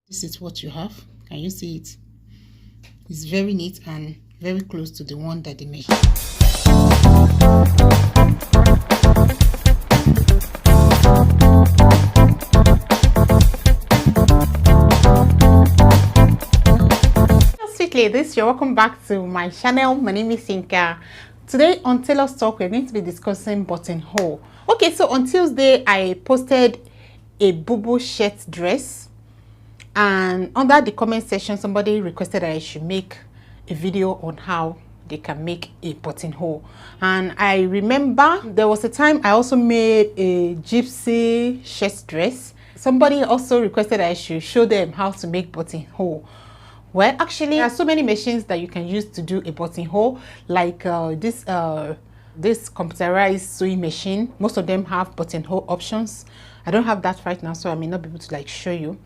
This is what you have. Can you see it? It's very neat and very close to the one that they made. Sweet ladies, you're welcome back to my channel. My name is Yinka. Today on Taylor's Talk, we're going to be discussing buttonhole. Okay, so on Tuesday I posted a boo-boo shirt dress, and under the comment section somebody requested that I should make a video on how they can make a buttonhole. And I remember there was a time I also made a gypsy shirt dress. Somebody also requested that I should show them how to make buttonhole. Well, actually, there are so many machines that you can use to do a buttonhole, like this computerized sewing machine. Most of them have buttonhole options. I don't have that right now, so I may not be able to like show you.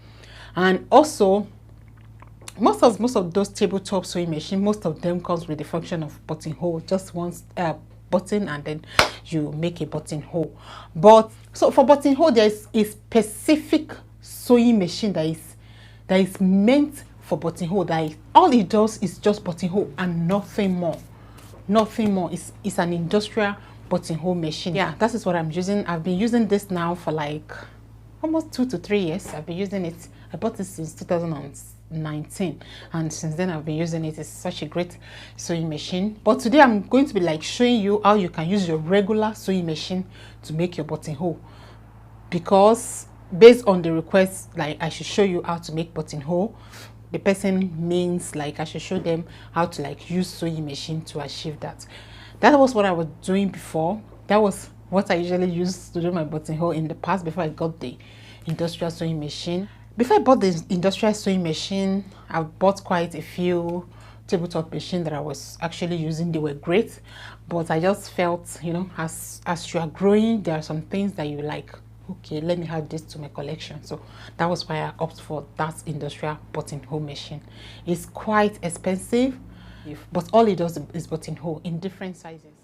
And also, most of those tabletop sewing machine, most of them comes with the function of buttonhole, just one button, and then you make a buttonhole. But so for buttonhole, there is a specific sewing machine that is meant for buttonhole. That all it does is just buttonhole and nothing more. Nothing more. It's an industrial buttonhole machine. Yeah, that is what I'm using. I've been using this now for like almost 2 to 3 years. I've been using it. I bought it since 2019, and since then I've been using it. It's such a great sewing machine. But today I'm going to be like showing you how you can use your regular sewing machine to make your buttonhole, because based on the request, like I should show you how to make buttonhole. The person means like I should show them how to like use sewing machine to achieve that. That was what I was doing before. That was what I usually used to do my buttonhole in the past, before I got the industrial sewing machine. Before I bought the industrial sewing machine, I bought quite a few tabletop machines that I was actually using. They were great, but I just felt, you know, as you are growing, there are some things that you like, okay, let me add this to my collection. So that was why I opted for that industrial buttonhole machine. It's quite expensive, but all it does is buttonhole in different sizes.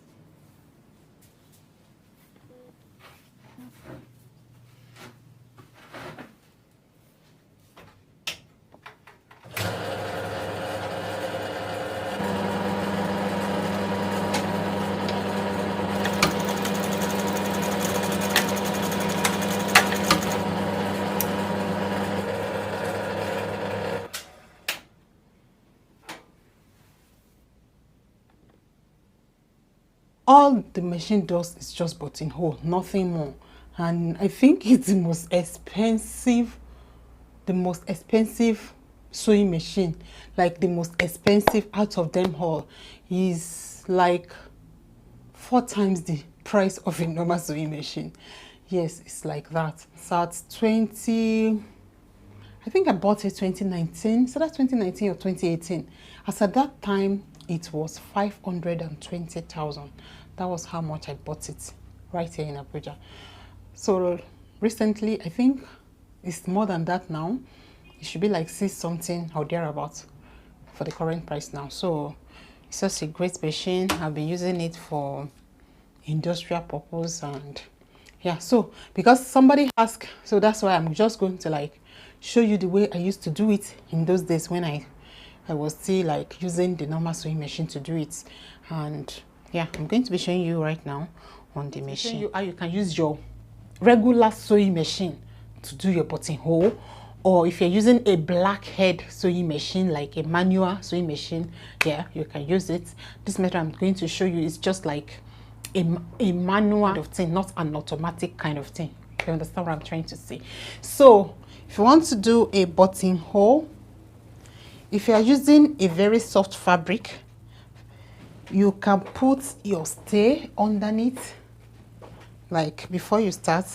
All the machine does is just buttonhole, nothing more. And I think it's the most expensive sewing machine. Like the most expensive out of them all is like 4 times the price of a normal sewing machine. Yes, it's like that. So at 20, I think I bought it 2019. So that's 2019 or 2018. As at that time, it was 520,000. That was how much I bought it right here in Abuja. So recently, I think it's more than that now. It should be like 6 something or thereabouts for the current price now. So it's just a great machine. I've been using it for industrial purpose, and yeah. So because somebody asked, so that's why I'm just going to like show you the way I used to do it in those days when I was still like using the normal sewing machine to do it. And yeah, I'm going to be showing you right now on the machine, showing you how you can use your regular sewing machine to do your buttonhole. Or if you're using a blackhead sewing machine, like a manual sewing machine, yeah, you can use it. This method I'm going to show you is just like a manual kind of thing, not an automatic kind of thing. You understand what I'm trying to say? So if you want to do a buttonhole, if you are using a very soft fabric, you can put your stay underneath. Like before you start,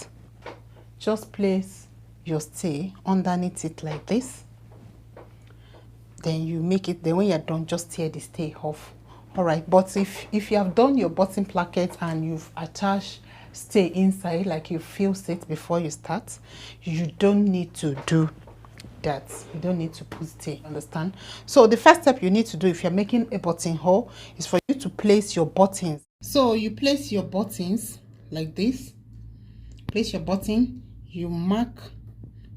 just place your stay underneath it like this. Then you make it, then when you're done, just tear the stay off. All right, but if you have done your button placket and you've attached stay inside, like you filled it before you start, you don't need to do that. You don't need to put stay, understand? So the first step you need to do if you're making a buttonhole is for you to place your buttons. So you place your buttons like this. Place your button, you mark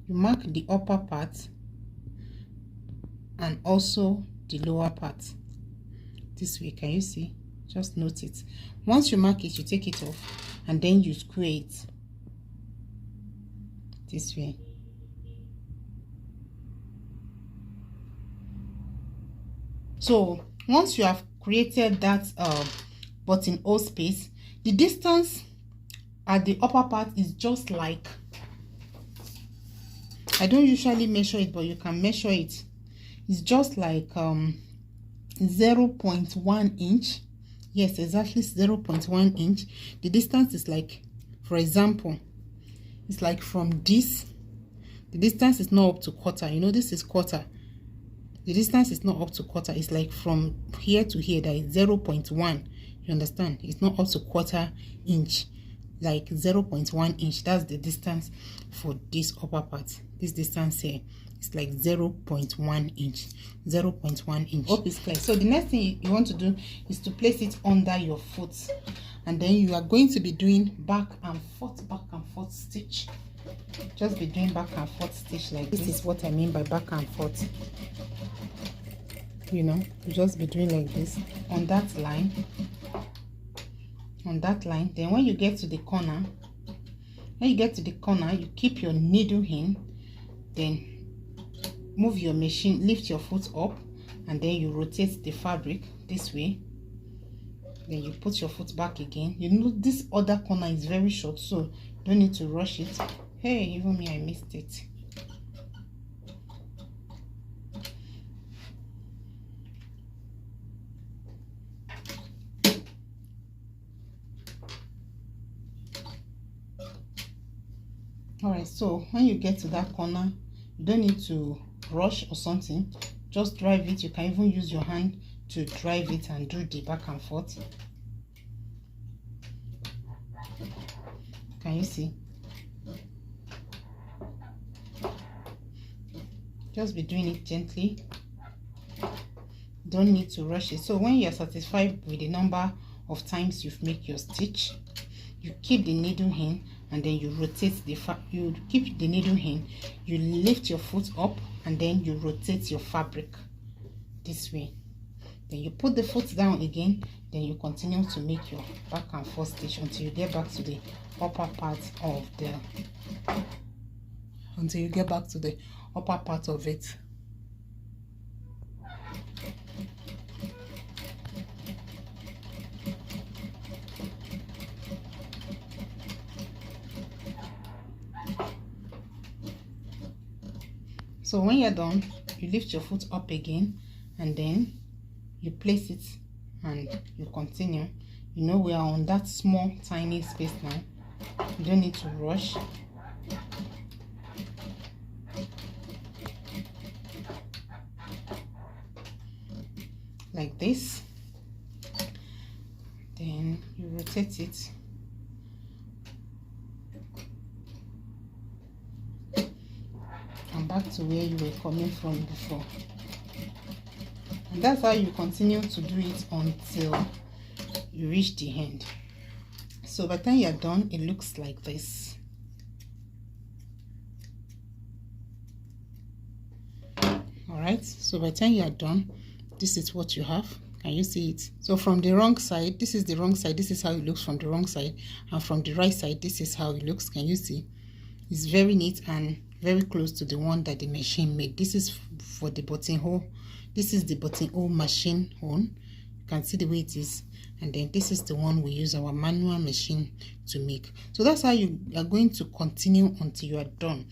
the upper part and also the lower part this way. Can you see? Just note it. Once you mark it, you take it off and then you square it this way. So once you have created that buttonhole space, the distance at the upper part is just like, I don't usually measure it, but you can measure it. It's just like 0.1 inch. Yes, exactly 0.1 inch. The distance is like, for example, it's like from this, the distance is not up to quarter. You know, this is quarter. The distance is not up to quarter. It's like from here to here, that is 0.1. You understand? It's not up to quarter inch, like 0.1 inch. That's the distance for this upper part. This distance here is like 0.1 inch. 0.1 inch. Hope it's clear. So the next thing you want to do is to place it under your foot, and then you are going to be doing back and forth stitch. Just be doing back and forth stitch like this. This is what I mean by back and forth. You know, you just be doing like this on that line, then when you get to the corner, you keep your needle in, then move your machine, lift your foot up, and then you rotate the fabric this way, then you put your foot back again. You know, this other corner is very short, so you don't need to rush it. Hey, even me, I missed it. All right, so when you get to that corner, you don't need to rush or something. Just drive it. You can even use your hand to drive it and do the back and forth. Can you see? Just be doing it gently. Don't need to rush it. So when you're satisfied with the number of times you've made your stitch, you keep the needle in, and then you rotate the you keep the needle in, you lift your foot up, and then you rotate your fabric this way. Then you put the foot down again, then you continue to make your back and forth stitch until you get back to the upper part of the upper part of it. So when you're done, you lift your foot up again, and then you place it and you continue. You know, we are on that small tiny space now. You don't need to rush. Like this. Then you rotate it. And back to where you were coming from before. And that's how you continue to do it until you reach the end. So by the time you're done, it looks like this. All right, so by the time you're done, this is what you have. Can you see it? So from the wrong side, this is the wrong side. This is how it looks from the wrong side. And from the right side, this is how it looks. Can you see? It's very neat and very close to the one that the machine made. This is for the buttonhole. This is the buttonhole machine hole. You can see the way it is. And then this is the one we use our manual machine to make. So that's how you are going to continue until you are done.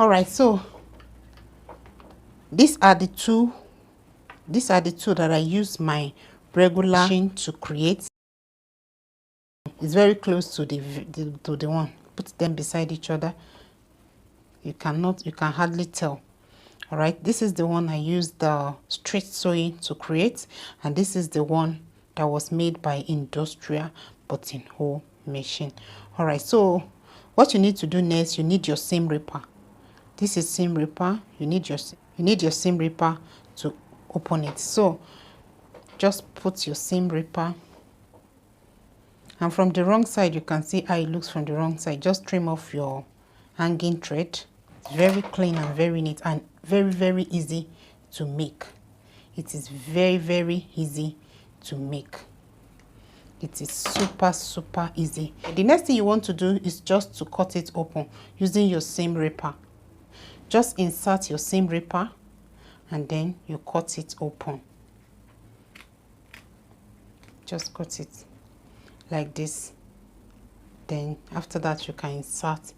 All right, so these are the two that I use my regular machine to create. It's very close to the one. Put them beside each other. You can hardly tell. All right, this is the one I used the straight sewing to create, and this is the one that was made by industrial buttonhole machine. All right, so what you need to do next, you need your seam ripper. This is seam ripper. You need your seam ripper to open it. So just put your seam ripper, and from the wrong side, you can see how it looks from the wrong side. Just trim off your hanging thread. It's very clean and very neat and very easy to make. It is very easy to make. It is super easy. The next thing you want to do is just to cut it open using your seam ripper. Just insert your seam ripper and then you cut it open. Just cut it like this. Then after that you can insert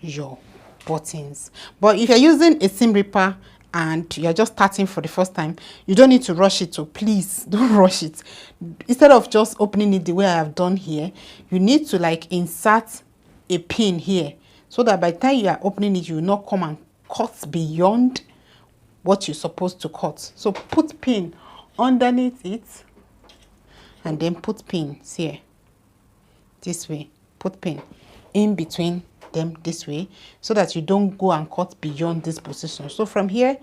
your buttons. But if you're using a seam ripper and you're just starting for the first time, you don't need to rush it. So please don't rush it. Instead of just opening it the way I have done here, you need to like insert a pin here, so that by the time you are opening it, you will not come and cut beyond what you're supposed to cut. So put pin underneath it and then put pins here this way. Put pin in between them this way, so that you don't go and cut beyond this position. So from here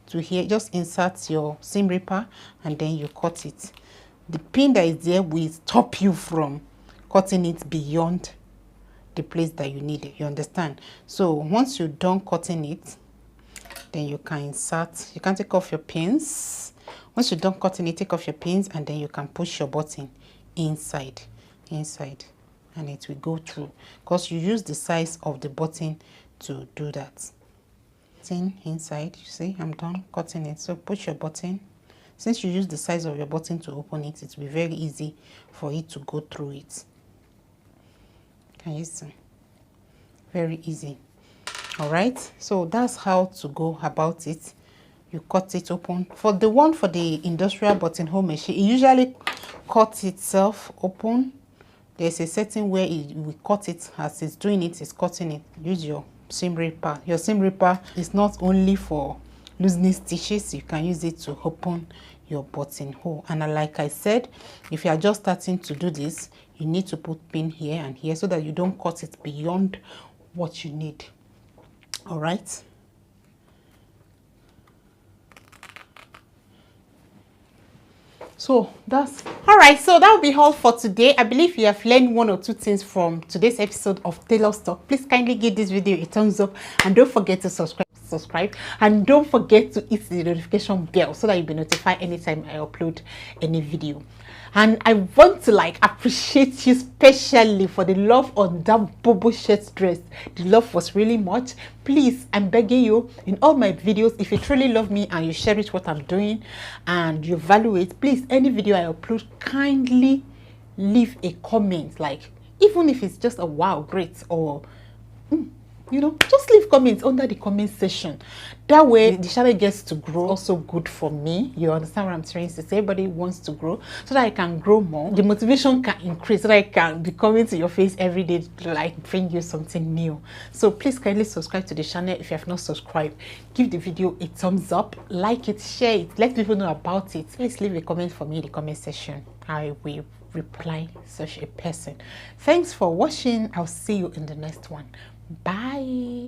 to here, just insert your seam ripper and then you cut it. The pin that is there will stop you from cutting it beyond the place that you need it. You understand? So once you're done cutting it, then you can insert. You can take off your pins. Once you're done cutting it, take off your pins and then you can push your button inside, and it will go through, because you use the size of the button to do that. Inside, you see, I'm done cutting it. So push your button. Since you use the size of your button to open it, it will be very easy for it to go through it. Can you see? Very easy. All right, so that's how to go about it. You cut it open. For the industrial buttonhole machine, it usually cuts itself open. There's a certain way it will cut it. As it's doing it, it's cutting it. Use your seam ripper. Your seam ripper is not only for loosening stitches, you can use it to open your buttonhole. And like I said, if you are just starting to do this, you need to put pin here and here so that you don't cut it beyond what you need. All right. So that's all right. So that will be all for today. I believe you have learned one or two things from today's episode of Tailor's Talk. Please kindly give this video a thumbs up and don't forget to subscribe, and don't forget to hit the notification bell so that you'll be notified anytime I upload any video. And I want to appreciate you specially for the love on that bobo shirt dress. The love was really much. Please, I'm begging you, in all my videos, if you truly love me and you cherish what I'm doing and you value it, please, any video I upload, kindly leave a comment, even if it's just a wow, great, or just leave comments under the comment section. That way the channel gets to grow. Also good for me. You understand what I'm trying to say? Everybody wants to grow so that I can grow more. The motivation can increase so that I can be coming to your face every day to bring you something new. So please kindly subscribe to the channel if you have not subscribed. Give the video a thumbs up, like it, share it, let people know about it. Please leave a comment for me in the comment section. I will reply such a person. Thanks for watching. I'll see you in the next one. Bye.